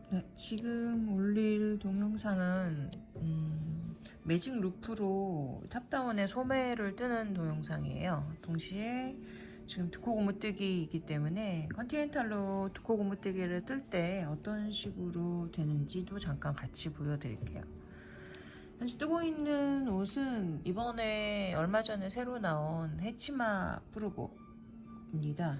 네, 지금 올릴 동영상은 매직 루프로 탑다운의 소매를 뜨는 동영상이에요. 동시에 지금 두코 고무뜨기이기 때문에 컨티넨탈로 두코 고무뜨기를 뜰 때 어떤 식으로 되는지도 잠깐 같이 보여드릴게요. 현재 뜨고 있는 옷은 이번에 얼마 전에 새로 나온 헤치마 프로보입니다.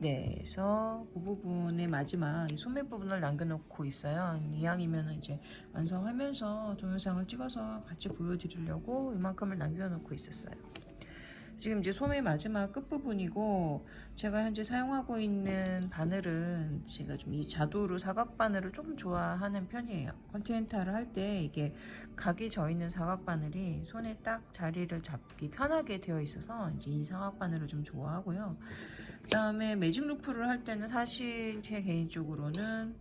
네, 그래서 그 부분의 마지막 이 소매 부분을 남겨놓고 있어요. 이왕이면 이제 완성하면서 동영상을 찍어서 같이 보여드리려고 이만큼을 남겨놓고 있었어요. 지금 이제 소매 마지막 끝부분이고, 제가 현재 사용하고 있는 바늘은 제가 좀 이 자도로 사각 바늘을 조금 좋아하는 편이에요. 컨티넨탈을 할 때 이게 각이 져 있는 사각 바늘이 손에 딱 자리를 잡기 편하게 되어 있어서 이제 이 사각 바늘을 좀 좋아하고요. 그 다음에 매직 루프를 할 때는 사실 제 개인적으로는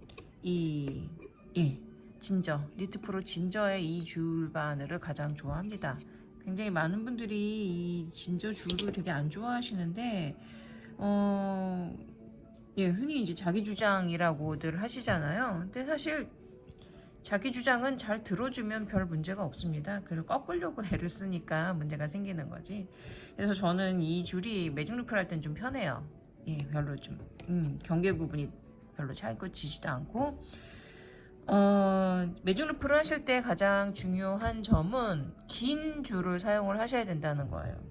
진저 니트 프로 진저의 이 줄 바늘을 가장 좋아합니다. 굉장히 많은 분들이 이 진저 줄을 되게 안 좋아하시는데, 흔히 이제 자기 주장이라고들 하시잖아요. 근데 사실 자기 주장은 잘 들어주면 별 문제가 없습니다. 그걸 꺾으려고 애를 쓰니까 문제가 생기는 거지. 그래서 저는 이 줄이 매직 루프를 할 땐 좀 편해요. 별로 좀 경계 부분이 별로 차이고 지지도 않고. 매직 루프를 하실 때 가장 중요한 점은 긴 줄을 사용을 하셔야 된다는 거예요.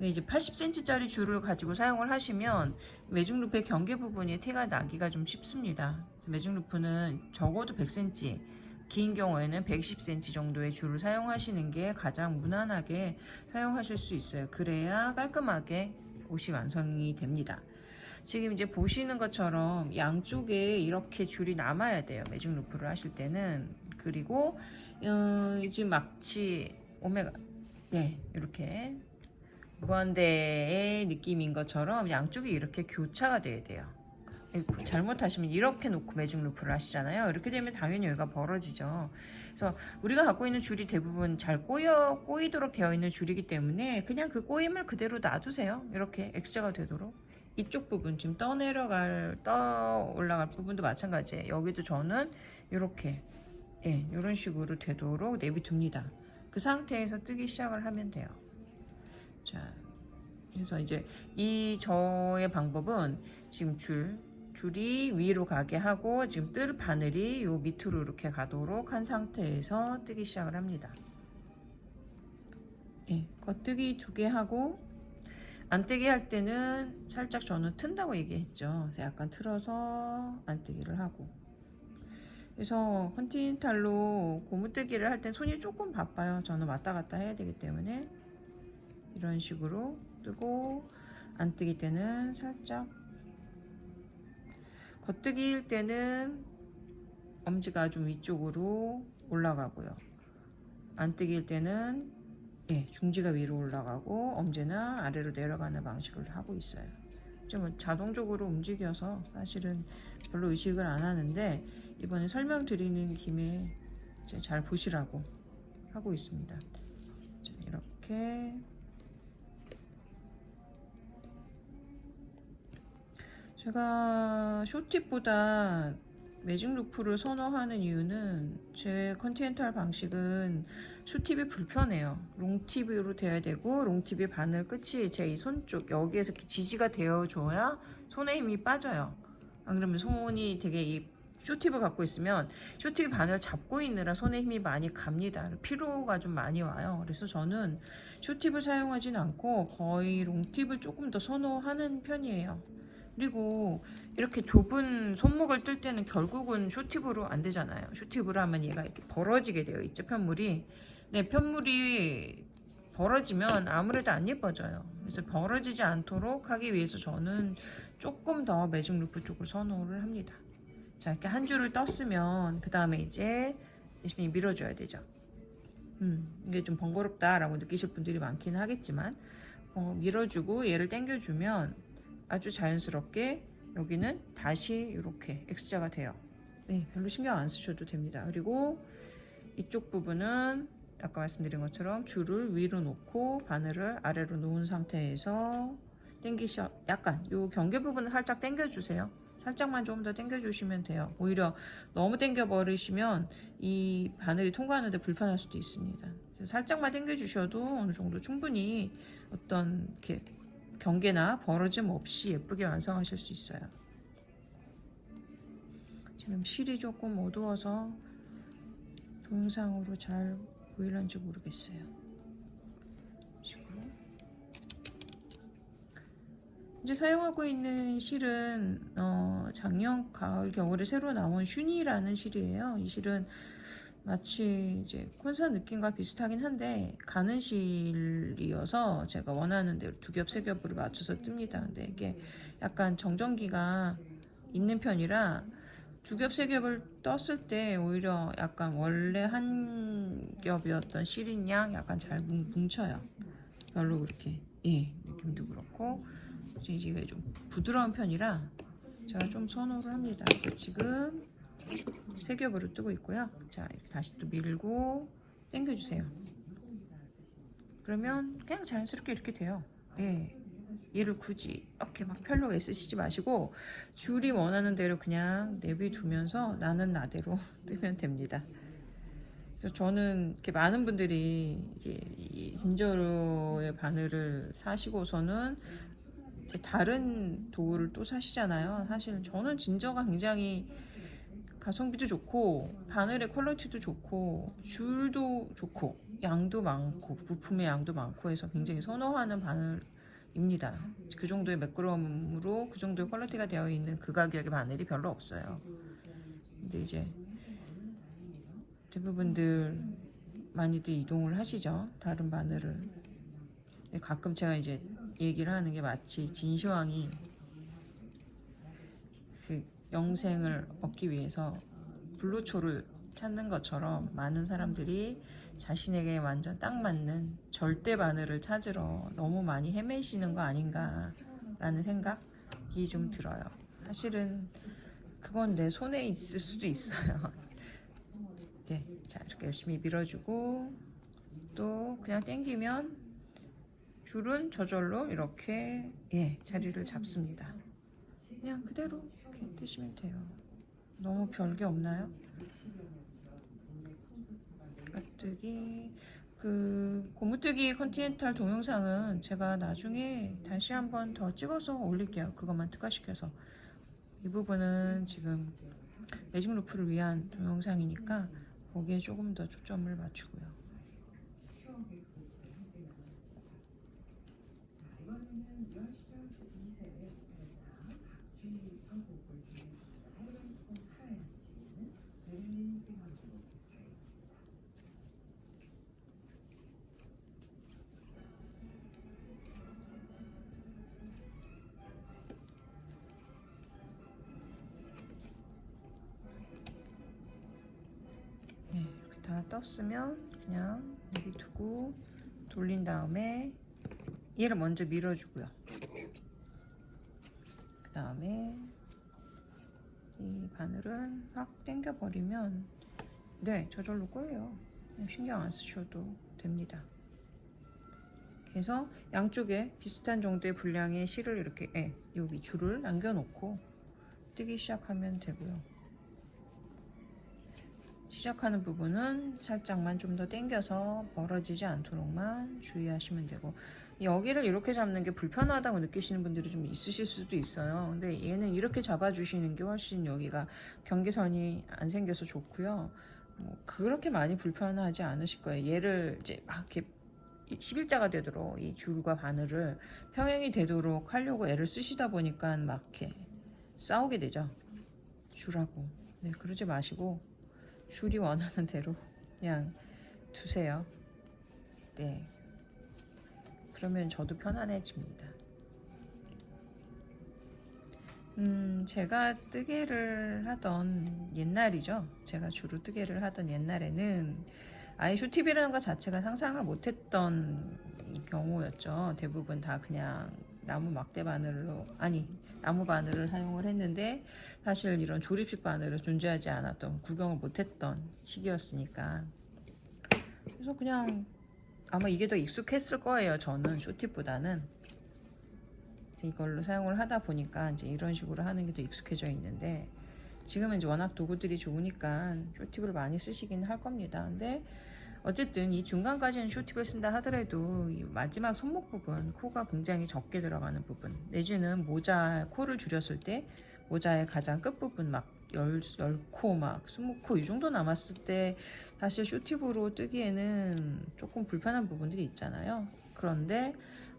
이제 80cm짜리 줄을 가지고 사용을 하시면 매직 루프의 경계 부분이 티가 나기가 좀 쉽습니다. 그래서 매직 루프는 적어도 100cm, 긴 경우에는 110cm 정도의 줄을 사용하시는 게 가장 무난하게 사용하실 수 있어요. 그래야 깔끔하게 옷이 완성이 됩니다. 지금 이제 보시는 것처럼 양쪽에 이렇게 줄이 남아야 돼요. 매직 루프를 하실 때는. 그리고 지금 마치 오메가 이렇게 무한대의 느낌인 것처럼 양쪽이 이렇게 교차가 돼야 돼요. 잘못하시면 이렇게 놓고 매직 루프를 하시잖아요. 이렇게 되면 당연히 여기가 벌어지죠. 그래서 우리가 갖고 있는 줄이 대부분 잘 꼬이도록 되어 있는 줄이기 때문에 그냥 그 꼬임을 그대로 놔두세요. 이렇게 X자가 되도록. 이쪽 부분 지금 떠 올라갈 부분도 마찬가지예요. 여기도 저는 이렇게 이런 식으로 되도록 내비둡니다. 그 상태에서 뜨기 시작을 하면 돼요. 자, 그래서 이제 이 저의 방법은 지금 줄이 위로 가게 하고 지금 뜰 바늘이 요 밑으로 이렇게 가도록 한 상태에서 뜨기 시작을 합니다. 겉뜨기 2개 하고, 안 뜨기 할 때는 살짝 저는 튼다고 얘기했죠. 그래서 약간 틀어서 안 뜨기를 하고. 그래서 컨티넨탈로 고무뜨기를 할 땐 손이 조금 바빠요. 저는 왔다 갔다 해야 되기 때문에 이런 식으로 뜨고, 안 뜨기 때는 살짝, 겉뜨기일 때는 엄지가 좀 위쪽으로 올라가고요. 안 뜨기일 때는 중지가 위로 올라가고 엄지나 아래로 내려가는 방식을 하고 있어요. 좀 자동적으로 움직여서 사실은 별로 의식을 안 하는데, 이번에 설명드리는 김에 잘 보시라고 하고 있습니다. 자, 이렇게 제가 숏팁보다 매직 루프를 선호하는 이유는 제 컨티넨탈 방식은 숏팁이 불편해요. 롱팁으로 돼야 되고, 롱팁의 바늘 끝이 제 이 손 쪽 여기에서 이렇게 지지가 되어줘야 손에 힘이 빠져요. 안 그러면 손이 되게 이 숏팁을 갖고 있으면 숏팁 바늘 잡고 있느라 손에 힘이 많이 갑니다. 피로가 좀 많이 와요. 그래서 저는 숏팁을 사용하진 않고 거의 롱팁을 조금 더 선호하는 편이에요. 그리고 이렇게 좁은 손목을 뜰 때는 결국은 숏팁으로 안 되잖아요. 숏팁으로 하면 얘가 이렇게 벌어지게 되어 있죠, 편물이. 네, 편물이 벌어지면 아무래도 안 예뻐져요. 그래서 벌어지지 않도록 하기 위해서 저는 조금 더 매직 루프 쪽을 선호를 합니다. 자, 이렇게 한 줄을 떴으면 그 다음에 이제 열심히 밀어줘야 되죠. 이게 좀 번거롭다라고 느끼실 분들이 많기는 하겠지만, 밀어주고 얘를 당겨주면 아주 자연스럽게 여기는 다시 이렇게 X자가 돼요. 별로 신경 안 쓰셔도 됩니다. 그리고 이쪽 부분은 아까 말씀드린 것처럼 줄을 위로 놓고 바늘을 아래로 놓은 상태에서 약간 요 경계 부분을 살짝 당겨주세요. 살짝만 좀 더 당겨 주시면 돼요. 오히려 너무 당겨 버리시면 이 바늘이 통과하는데 불편할 수도 있습니다. 살짝만 당겨 주셔도 어느 정도 충분히 어떤 이렇게 경계나 벌어짐 없이 예쁘게 완성하실 수 있어요. 지금 실이 조금 어두워서 동영상으로 잘 보일런지 모르겠어요. 식으로. 이제 사용하고 있는 실은 작년 가을 겨울에 새로 나온 슈니라는 실이에요. 이 실은 마치 이제 콘사 느낌과 비슷하긴 한데 가는 실이어서 제가 원하는 대로 두 겹, 세 겹으로 맞춰서 뜹니다. 근데 이게 약간 정전기가 있는 편이라 두 겹, 세 겹을 떴을 때 오히려 약간 원래 한 겹이었던 실인 양 약간 잘 뭉쳐요. 별로 그렇게 느낌도 그렇고 이게 좀 부드러운 편이라 제가 좀 선호를 합니다. 지금 세 겹으로 뜨고 있고요. 자, 이렇게 다시 또 밀고 당겨주세요. 그러면 그냥 자연스럽게 이렇게 돼요. 얘를 굳이 이렇게 막 별로 애쓰시지 마시고 줄이 원하는 대로 그냥 내비두면서 나는 나대로 뜨면 됩니다. 그래서 저는 이렇게 많은 분들이 이제 이 진저로의 바늘을 사시고서는 다른 도구를 또 사시잖아요. 사실 저는 진저가 굉장히 가성비도 좋고 바늘의 퀄리티도 좋고 줄도 좋고 양도 많고 부품의 양도 많고 해서 굉장히 선호하는 바늘입니다. 그 정도의 매끄러움으로 그 정도의 퀄리티가 되어 있는 그 가격의 바늘이 별로 없어요. 근데 이제 대부분들 많이들 이동을 하시죠. 다른 바늘을. 가끔 제가 이제 얘기를 하는 게 마치 진시황이 그 영생을 얻기 위해서 불로초를 찾는 것처럼 많은 사람들이 자신에게 완전 딱 맞는 절대 바늘을 찾으러 너무 많이 헤매시는 거 아닌가라는 생각이 좀 들어요. 사실은 그건 내 손에 있을 수도 있어요. 자, 이렇게 열심히 밀어주고 또 그냥 당기면 줄은 저절로 이렇게 자리를 잡습니다. 그냥 그대로 이렇게 뜨시면 돼요. 너무 별게 없나요? 가뜨기 그 고무뜨기 컨티넨탈 동영상은 제가 나중에 다시 한번 더 찍어서 올릴게요. 그것만 특화시켜서. 이 부분은 지금 매직 루프를 위한 동영상이니까 거기에 조금 더 초점을 맞추고요. 이렇게 다 떴으면 그냥 내비두고 돌린 다음에 얘를 먼저 밀어주고요. 그 다음에 이 바늘은 확 당겨버리면 저절로 꼬여요. 신경 안 쓰셔도 됩니다. 그래서 양쪽에 비슷한 정도의 분량의 실을 이렇게 여기 줄을 남겨놓고 뜨기 시작하면 되고요. 시작하는 부분은 살짝만 좀 더 당겨서 멀어지지 않도록만 주의하시면 되고, 여기를 이렇게 잡는 게 불편하다고 느끼시는 분들이 좀 있으실 수도 있어요. 근데 얘는 이렇게 잡아주시는 게 훨씬 여기가 경계선이 안 생겨서 좋고요. 그렇게 많이 불편하지 않으실 거예요. 얘를 이제 막 이렇게 11자가 되도록 이 줄과 바늘을 평행이 되도록 하려고 애를 쓰시다 보니까 막 이렇게 싸우게 되죠. 줄하고. 그러지 마시고 줄이 원하는 대로 그냥 두세요. 그러면 저도 편안해집니다. 제가 뜨개를 하던 옛날이죠. 제가 주로 뜨개를 하던 옛날에는 아예 쇼팁이라는 것 자체가 상상을 못했던 경우였죠. 대부분 다 그냥 나무 막대 바늘로 나무 바늘을 사용을 했는데 사실 이런 조립식 바늘은 존재하지 않았던, 구경을 못했던 시기였으니까. 그래서 그냥 아마 이게 더 익숙했을 거예요. 저는 쇼팁보다는. 이걸로 사용을 하다 보니까 이제 이런 식으로 하는 게 더 익숙해져 있는데, 지금은 이제 워낙 도구들이 좋으니까 쇼팁을 많이 쓰시긴 할 겁니다. 근데 어쨌든 이 중간까지는 쇼팁을 쓴다 하더라도 이 마지막 손목 부분, 코가 굉장히 적게 들어가는 부분, 내지는 모자 코를 줄였을 때 모자의 가장 끝부분 막 10코 막 20코 이 정도 남았을 때 사실 쇼팁으로 뜨기에는 조금 불편한 부분들이 있잖아요. 그런데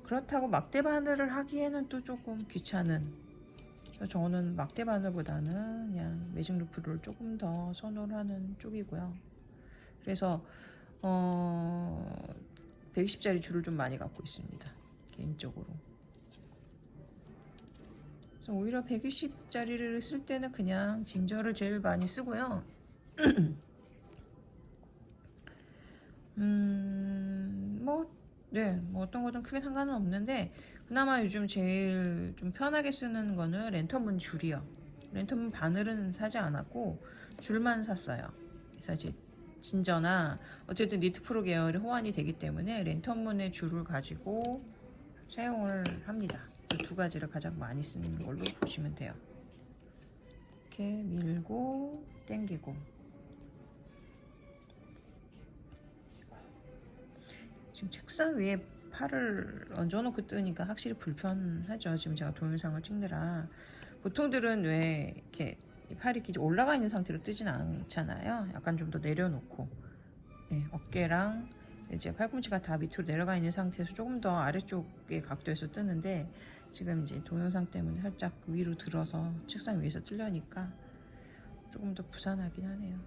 그렇다고 막대 바늘을 하기에는 또 조금 귀찮은, 저는 막대 바늘보다는 그냥 매직 루프를 조금 더 선호를 하는 쪽이고요. 그래서 120짜리 줄을 좀 많이 갖고 있습니다, 개인적으로. 그래서 오히려 120짜리를 쓸 때는 그냥 진저를 제일 많이 쓰고요. 뭐 어떤 거든 크게 상관은 없는데, 그나마 요즘 제일 좀 편하게 쓰는 거는 랜턴문 줄이요. 랜턴문 바늘은 사지 않았고 줄만 샀어요. 그래서 이제 진저나 어쨌든 니트 프로 계열이 호환이 되기 때문에 랜턴문의 줄을 가지고 사용을 합니다. 그 두 가지를 가장 많이 쓰는 걸로 보시면 돼요. 이렇게 밀고 당기고. 지금 책상 위에 팔을 얹어놓고 뜨니까 확실히 불편하죠. 지금 제가 동영상을 찍느라. 보통들은 왜 이렇게 팔이 이렇게 올라가 있는 상태로 뜨진 않잖아요. 약간 좀 더 내려놓고, 네, 어깨랑 이제 팔꿈치가 다 밑으로 내려가 있는 상태에서 조금 더 아래쪽의 각도에서 뜨는데, 지금 이제 동영상 때문에 살짝 위로 들어서 책상 위에서 뜨려니까 조금 더 부산하긴 하네요.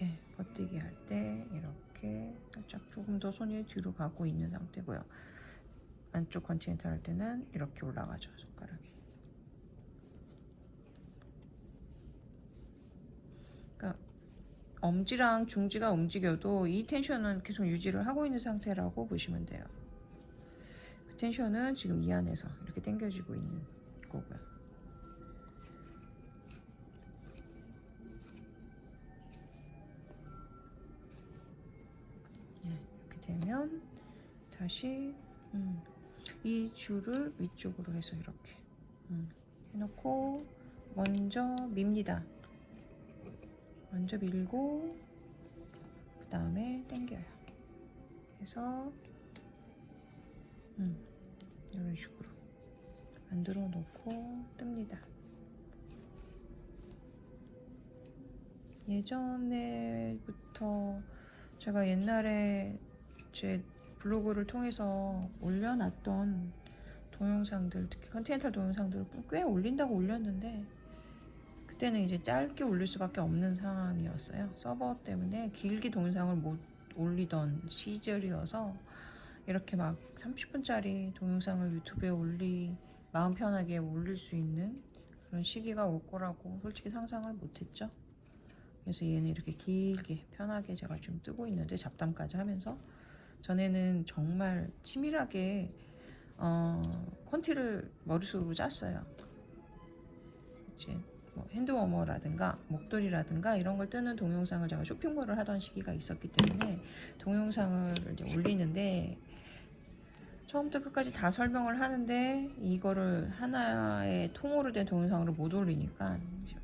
예, 겉뜨기 할 때 이렇게 살짝 조금 더 손이 뒤로 가고 있는 상태고요. 안쪽 컨티넨탈 할 때는 이렇게 올라가죠, 손가락이. 그러니까 엄지랑 중지가 움직여도 이 텐션은 계속 유지를 하고 있는 상태라고 보시면 돼요. 그 텐션은 지금 이 안에서 이렇게 당겨지고 있는 거고요. 네, 이렇게 되면 다시 이 줄을 위쪽으로 해서 이렇게 해놓고 먼저 밉니다. 먼저 밀고 그 다음에 당겨요. 그래서 이런 식으로 만들어 놓고 뜹니다. 예전에부터 제가 옛날에 제 블로그를 통해서 올려놨던 동영상들, 특히 컨티넨탈 동영상들을 꽤 올린다고 올렸는데, 그때는 이제 짧게 올릴 수밖에 없는 상황이었어요. 서버 때문에 길게 동영상을 못 올리던 시절이어서 이렇게 막 30분짜리 동영상을 유튜브에 마음 편하게 올릴 수 있는 그런 시기가 올 거라고 솔직히 상상을 못했죠. 그래서 얘는 이렇게 길게 편하게 제가 좀 뜨고 있는데, 잡담까지 하면서 전에는 정말 치밀하게 컨티를 머릿속으로 짰어요. 이제 뭐 핸드워머라든가 목도리라든가 이런 걸 뜨는 동영상을 제가 쇼핑몰을 하던 시기가 있었기 때문에 동영상을 이제 올리는데, 처음부터 끝까지 다 설명을 하는데 이거를 하나의 통으로 된 동영상으로 못 올리니까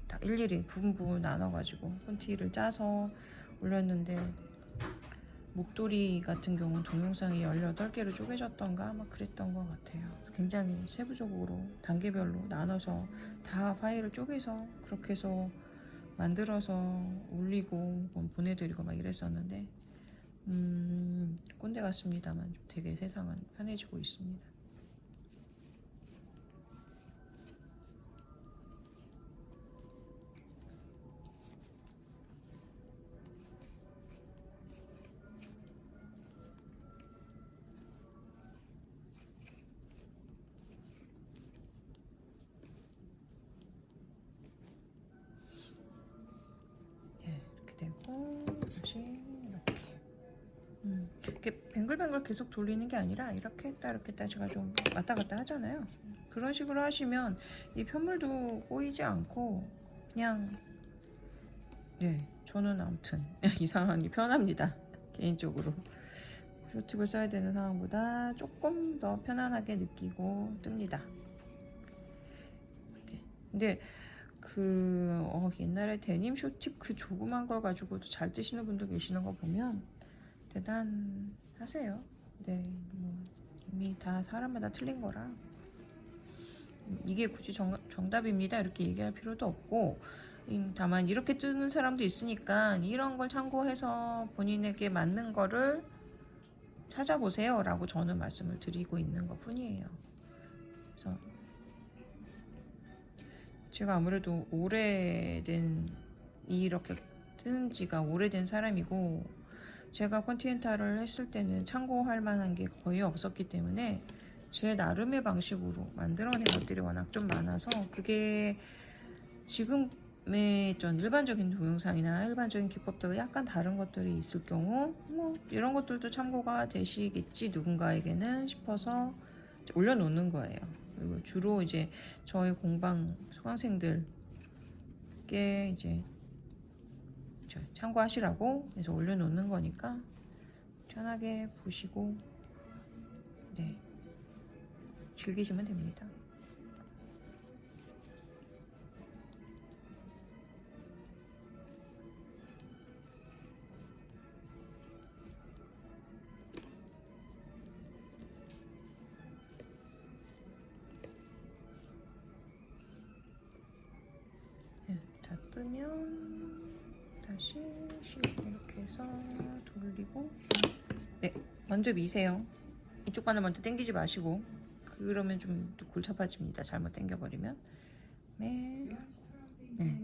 다 일일이 부분 나눠가지고 콘티를 짜서 올렸는데, 목도리 같은 경우는 동영상이 18개로 쪼개졌던가 아마 그랬던 것 같아요. 굉장히 세부적으로 단계별로 나눠서 다 파일을 쪼개서 그렇게 해서 만들어서 올리고 보내드리고 막 이랬었는데, 꼰대 같습니다만 되게 세상은 편해지고 있습니다. 되고 다시 이렇게 뱅글뱅글 계속 돌리는 게 아니라 이렇게 했다 이렇게 했다 제가 좀 왔다 갔다 하잖아요. 그런 식으로 하시면 이 편물도 꼬이지 않고 그냥, 네, 저는 아무튼 이상하니 편합니다, 개인적으로. 쇼팁을 써야 되는 상황보다 조금 더 편안하게 느끼고 뜹니다. 근데 옛날에 데님 쇼팁 그 조그만 걸 가지고도 잘 뜨시는 분도 계시는 거 보면 대단하세요. 네, 뭐 이미 다 사람마다 틀린 거라 이게 굳이 정답입니다 이렇게 얘기할 필요도 없고, 다만 이렇게 뜨는 사람도 있으니까 이런 걸 참고해서 본인에게 맞는 거를 찾아보세요 라고 저는 말씀을 드리고 있는 것 뿐이에요. 그래서 제가 아무래도 이렇게 뜨는 지가 오래된 사람이고, 제가 컨티넨탈을 했을 때는 참고할 만한 게 거의 없었기 때문에 제 나름의 방식으로 만들어낸 것들이 워낙 좀 많아서, 그게 지금의 좀 일반적인 동영상이나 일반적인 기법들과 약간 다른 것들이 있을 경우 뭐 이런 것들도 참고가 되시겠지 누군가에게는 싶어서 올려놓는 거예요. 그리고 주로 이제 저희 공방 수강생들께 이제 참고하시라고 해서 올려놓는 거니까 편하게 보시고 네, 즐기시면 됩니다. 네, 다 뜨면 다시 이렇게 해서 돌리고, 네, 먼저 미세요. 이쪽 바늘 먼저 당기지 마시고, 그러면 좀 골치 아파집니다. 잘못 당겨버리면. 네,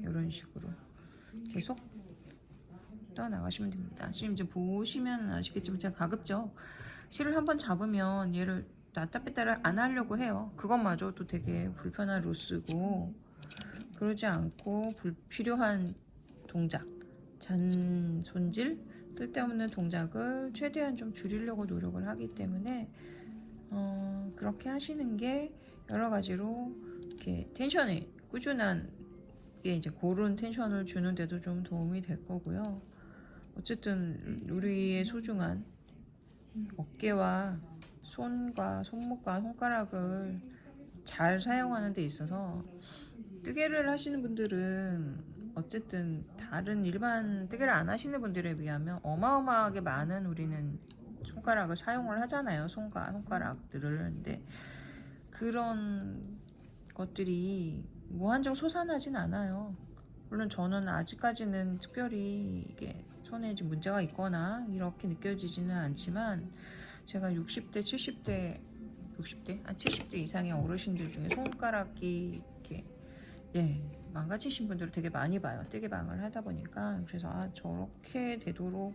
이런 식으로 계속 떠나가시면 됩니다. 지금 이제 보시면 아시겠지만 제가 가급적 실을 한번 잡으면 얘를 놨다 뺐다를 안 하려고 해요. 그것마저도 되게 불편한 루스고, 그러지 않고 불필요한 동작, 잔손질, 쓸데없는 동작을 최대한 좀 줄이려고 노력을 하기 때문에 그렇게 하시는 게 여러 가지로 이렇게 텐션이 꾸준한 게 이제 그런 텐션을 주는데도 좀 도움이 될 거고요. 어쨌든 우리의 소중한 어깨와 손과 손목과 손가락을 잘 사용하는 데 있어서 뜨개를 하시는 분들은 어쨌든 다른 일반 뜨개를 안 하시는 분들에 비하면 어마어마하게 많은 우리는 손가락을 사용을 하잖아요. 손과 손가락들을. 근데 그런 것들이 무한정 솟아나진 않아요. 물론 저는 아직까지는 특별히 이게 손에 문제가 있거나 이렇게 느껴지지는 않지만, 제가 60대, 70대, 70대 이상의 어르신들 중에 손가락이 이렇게 망가지신 분들을 되게 많이 봐요. 뜨개방을 하다 보니까. 그래서 저렇게 되도록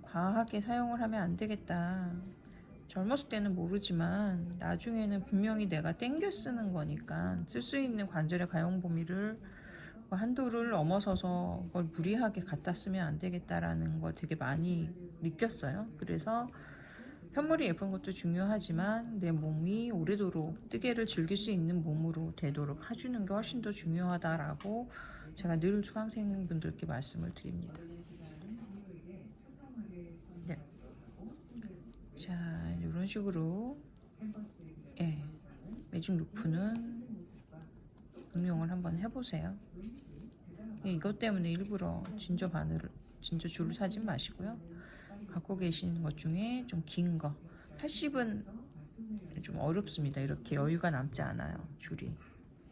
과하게 사용을 하면 안 되겠다. 젊었을 때는 모르지만 나중에는 분명히 내가 땡겨 쓰는 거니까 쓸 수 있는 관절의 가용 범위를 한도를 넘어서서 그걸 무리하게 갖다 쓰면 안 되겠다라는 걸 되게 많이 느꼈어요. 그래서 편물이 예쁜 것도 중요하지만 내 몸이 오래도록 뜨개를 즐길 수 있는 몸으로 되도록 해주는 게 훨씬 더 중요하다라고 제가 늘 수강생분들께 말씀을 드립니다. 네. 자, 이런 식으로 매직 루프는 응용을 한번 해보세요. 이것 때문에 일부러 진저 줄을 사진 마시고요. 갖고 계신 것 중에 좀 긴 거, 80은 좀 어렵습니다. 이렇게 여유가 남지 않아요, 줄이.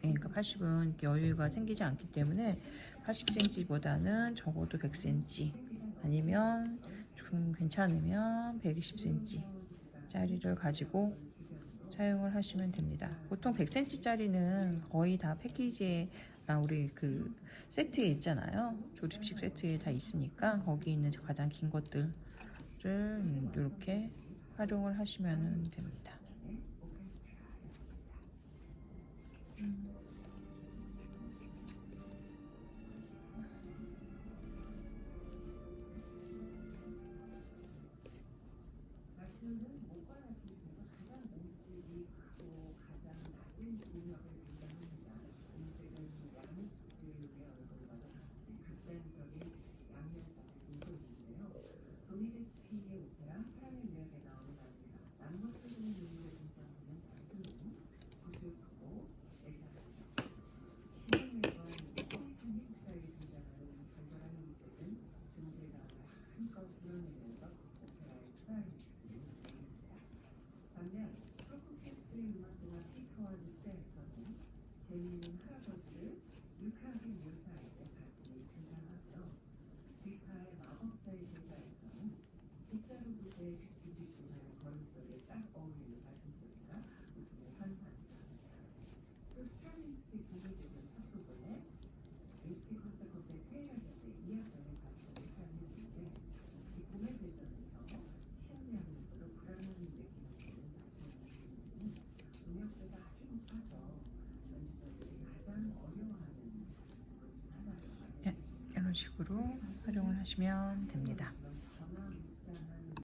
그러니까 80은 이렇게 여유가 생기지 않기 때문에 80cm보다는 적어도 100cm, 아니면 좀 괜찮으면 120cm 짜리를 가지고 사용을 하시면 됩니다. 보통 100cm짜리는 거의 다 패키지에 우리 그 세트에 있잖아요. 조립식 세트에 다 있으니까 거기 있는 가장 긴 것들을 이렇게 활용을 하시면 됩니다. 음악동화 피터와 루테에서는 재미있는 할아버지를 유쾌하게 묘사할 때 가슴이 등장하고요. 빅파의 마법사의 제자에서는 빗자루부대의 뒤집히는 걸음소리에 딱 어울리는 가슴소리가 웃음을 환사하기도 합니다. 또 스트라빈스키 공예대전 첫 부분에 위스키 콘서트의 세 여자의 이야기를 가슴을 살리는데 이 공예대전에서 시원하면서도 불안한 느낌을 주는 나시는 주인공은 음역대가 아주 높아서 연주자들이 가장 어려워하는 부분 중 하나라고 알려져 있습니다. 이런 식으로 활용을 하시면 됩니다.